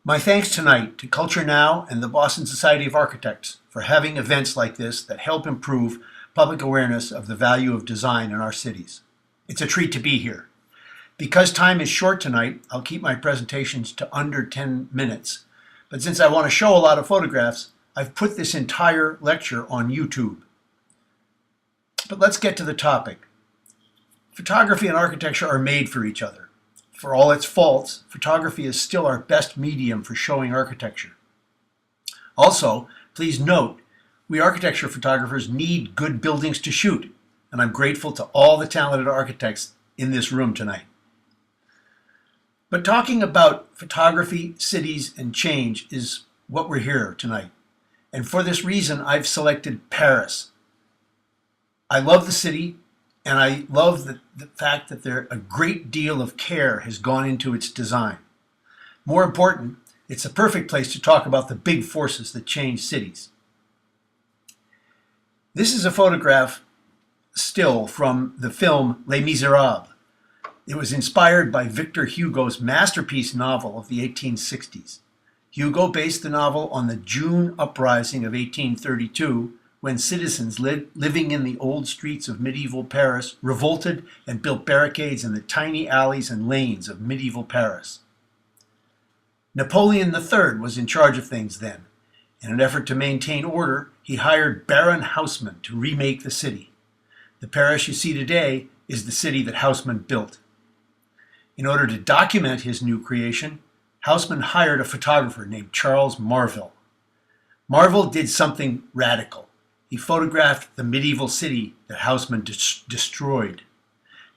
My thanks tonight to cultureNOW and the Boston Society of Architects for having events like this that help improve public awareness of the value of design in our cities. It's a treat to be here. Because time is short tonight, I'll keep my presentations to under 10 minutes. But since I want to show a lot of photographs, I've put this entire lecture on YouTube. But let's get to the topic. Photography and architecture are made for each other. For all its faults, photography is still our best medium for showing architecture. Also, please note, we architecture photographers need good buildings to shoot, and I'm grateful to all the talented architects in this room tonight. But talking about photography, cities, and change is what we're here tonight. And for this reason, I've selected Paris. I love the city, and I love the fact that a great deal of care has gone into its design. More important, it's a perfect place to talk about the big forces that change cities. This is a photograph still from the film Les Miserables. It was inspired by Victor Hugo's masterpiece novel of the 1860s. Hugo based the novel on the June uprising of 1832, when citizens living in the old streets of medieval Paris revolted and built barricades in the tiny alleys and lanes of medieval Paris. Napoleon III was in charge of things then. In an effort to maintain order, he hired Baron Haussmann to remake the city. The Paris you see today is the city that Haussmann built. In order to document his new creation, Haussmann hired a photographer named Charles Marville. Marville did something radical. He photographed the medieval city that Haussmann destroyed.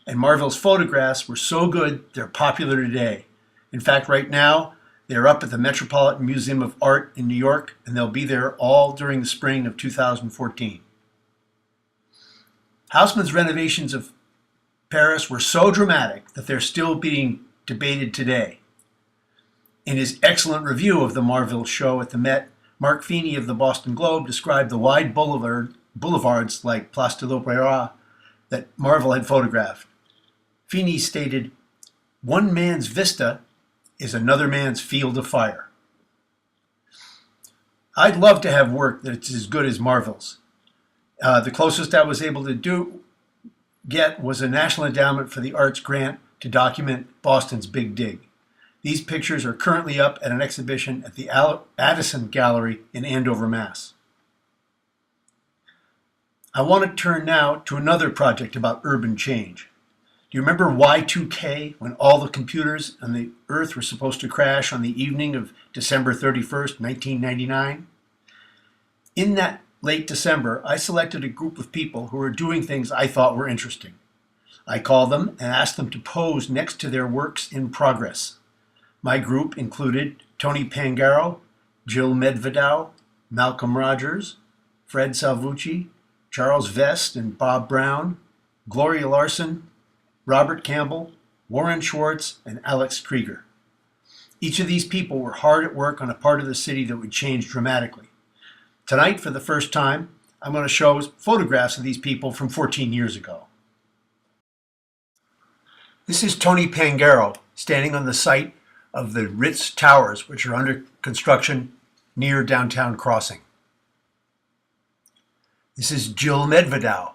And Marville's photographs were so good, they're popular today. In fact, right now, they're up at the Metropolitan Museum of Art in New York, and they'll be there all during the spring of 2014. Haussmann's renovations of Paris were so dramatic that they're still being debated today. In his excellent review of the Marville show at the Met, Mark Feeney of the Boston Globe described the wide boulevards like Place de l'Opéra that Marville had photographed. Feeney stated, "One man's vista is another man's field of fire." I'd love to have work that's as good as Marville's. The closest I was able to get was a National Endowment for the Arts grant to document Boston's Big Dig. These pictures are currently up at an exhibition at the Addison Gallery in Andover, Mass. I want to turn now to another project about urban change. Do you remember Y2K, when all the computers on the Earth were supposed to crash on the evening of December 31st, 1999? In that late December, I selected a group of people who were doing things I thought were interesting. I called them and asked them to pose next to their works in progress. My group included Tony Pangaro, Jill Medvedow, Malcolm Rogers, Fred Salvucci, Charles Vest and Bob Brown, Gloria Larson, Robert Campbell, Warren Schwartz, and Alex Krieger. Each of these people were hard at work on a part of the city that would change dramatically. Tonight, for the first time, I'm going to show photographs of these people from 14 years ago. This is Tony Pangaro standing on the site of the Ritz Towers, which are under construction near Downtown Crossing. This is Jill Medvedow,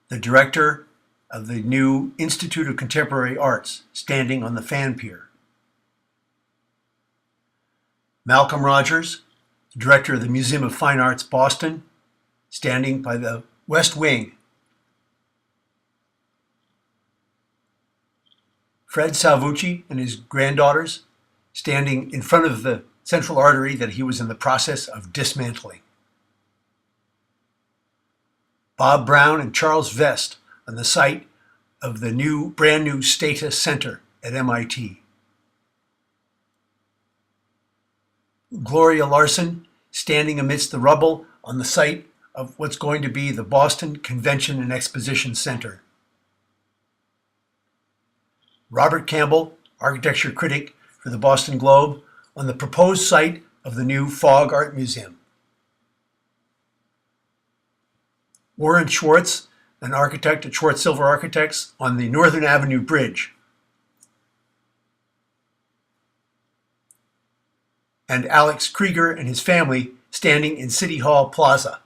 the director of the new Institute of Contemporary Arts, standing on the fan pier. Malcolm Rogers, the director of the Museum of Fine Arts, Boston, standing by the West Wing. Fred Salvucci and his granddaughters, standing in front of the central artery that he was in the process of dismantling. Bob Brown and Charles Vest on the site of the brand new Stata Center at MIT. Gloria Larson standing amidst the rubble on the site of what's going to be the Boston Convention and Exposition Center. Robert Campbell, architecture critic for the Boston Globe, on the proposed site of the new Fogg Art Museum. Warren Schwartz, an architect at Schwartz Silver Architects, on the Northern Avenue Bridge. and Alex Krieger and his family standing in City Hall Plaza.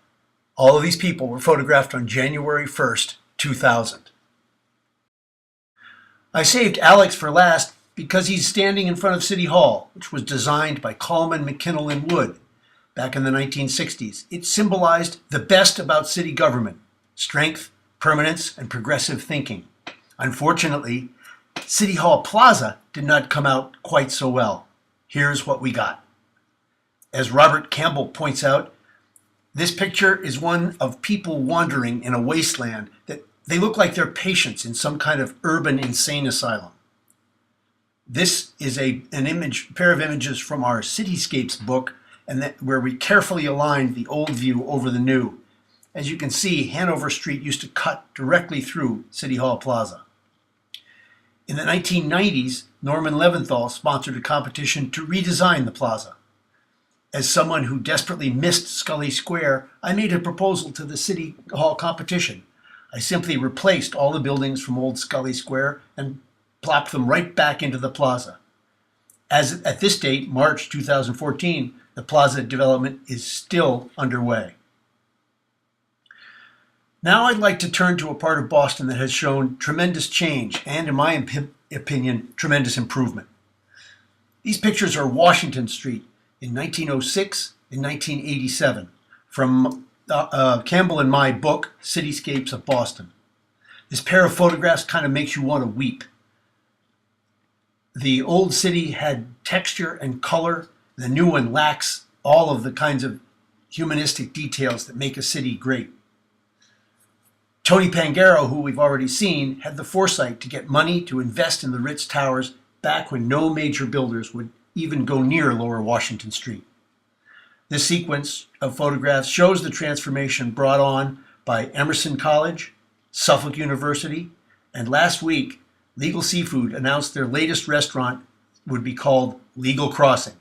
All of these people were photographed on January 1st, 2000. I saved Alex for last because he's standing in front of City Hall, which was designed by Coleman, McKinnell, and Wood back in the 1960s. It symbolized the best about city government: strength, permanence, and progressive thinking. Unfortunately, City Hall Plaza did not come out quite so well. Here's what we got. As Robert Campbell points out, this picture is one of people wandering in a wasteland that they look like they're patients in some kind of urban insane asylum. This is a pair of images from our Cityscapes book, where we carefully aligned the old view over the new. As you can see, Hanover Street used to cut directly through City Hall Plaza. In the 1990s, Norman Leventhal sponsored a competition to redesign the plaza. As someone who desperately missed Scully Square, I made a proposal to the City Hall competition. I simply replaced all the buildings from old Scully Square and plopped them right back into the plaza. As at this date, March 2014, the plaza development is still underway. Now I'd like to turn to a part of Boston that has shown tremendous change and, in my opinion, tremendous improvement. These pictures are Washington Street in 1906 and 1987 from Campbell and my book, Cityscapes of Boston. This pair of photographs kind of makes you want to weep. The old city had texture and color. The new one lacks all of the kinds of humanistic details that make a city great. Tony Pangaro, who we've already seen, had the foresight to get money to invest in the Ritz Towers back when no major builders would even go near Lower Washington Street. This sequence of photographs shows the transformation brought on by Emerson College, Suffolk University, and last week, Legal Seafood announced their latest restaurant would be called Legal Crossing.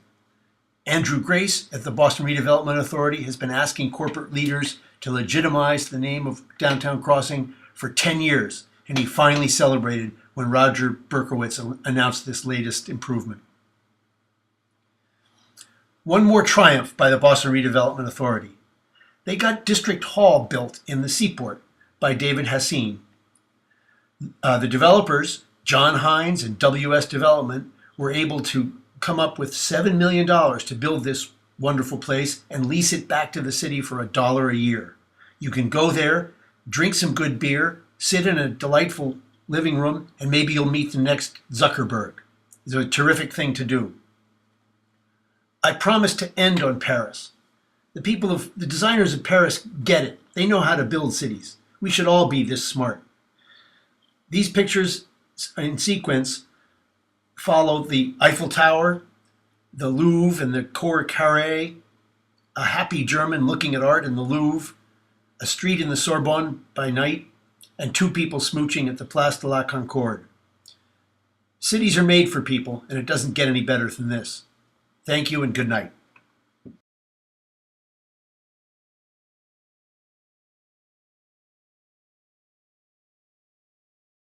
Andrew Grace at the Boston Redevelopment Authority has been asking corporate leaders to legitimize the name of Downtown Crossing for 10 years, and he finally celebrated when Roger Berkowitz announced this latest improvement. One more triumph by the Boston Redevelopment Authority. They got District Hall built in the Seaport by David Hassine. The developers, John Hines and WS Development, were able to come up with $7 million to build this wonderful place and lease it back to the city for $1 a year. You can go there, drink some good beer, sit in a delightful living room, and maybe you'll meet the next Zuckerberg. It's a terrific thing to do. I promise to end on Paris. The designers of Paris get it. They know how to build cities. We should all be this smart. These pictures in sequence follow the Eiffel Tower, the Louvre and the Cour Carré, a happy German looking at art in the Louvre, a street in the Sorbonne by night, and two people smooching at the Place de la Concorde. Cities are made for people, and it doesn't get any better than this. Thank you and good night.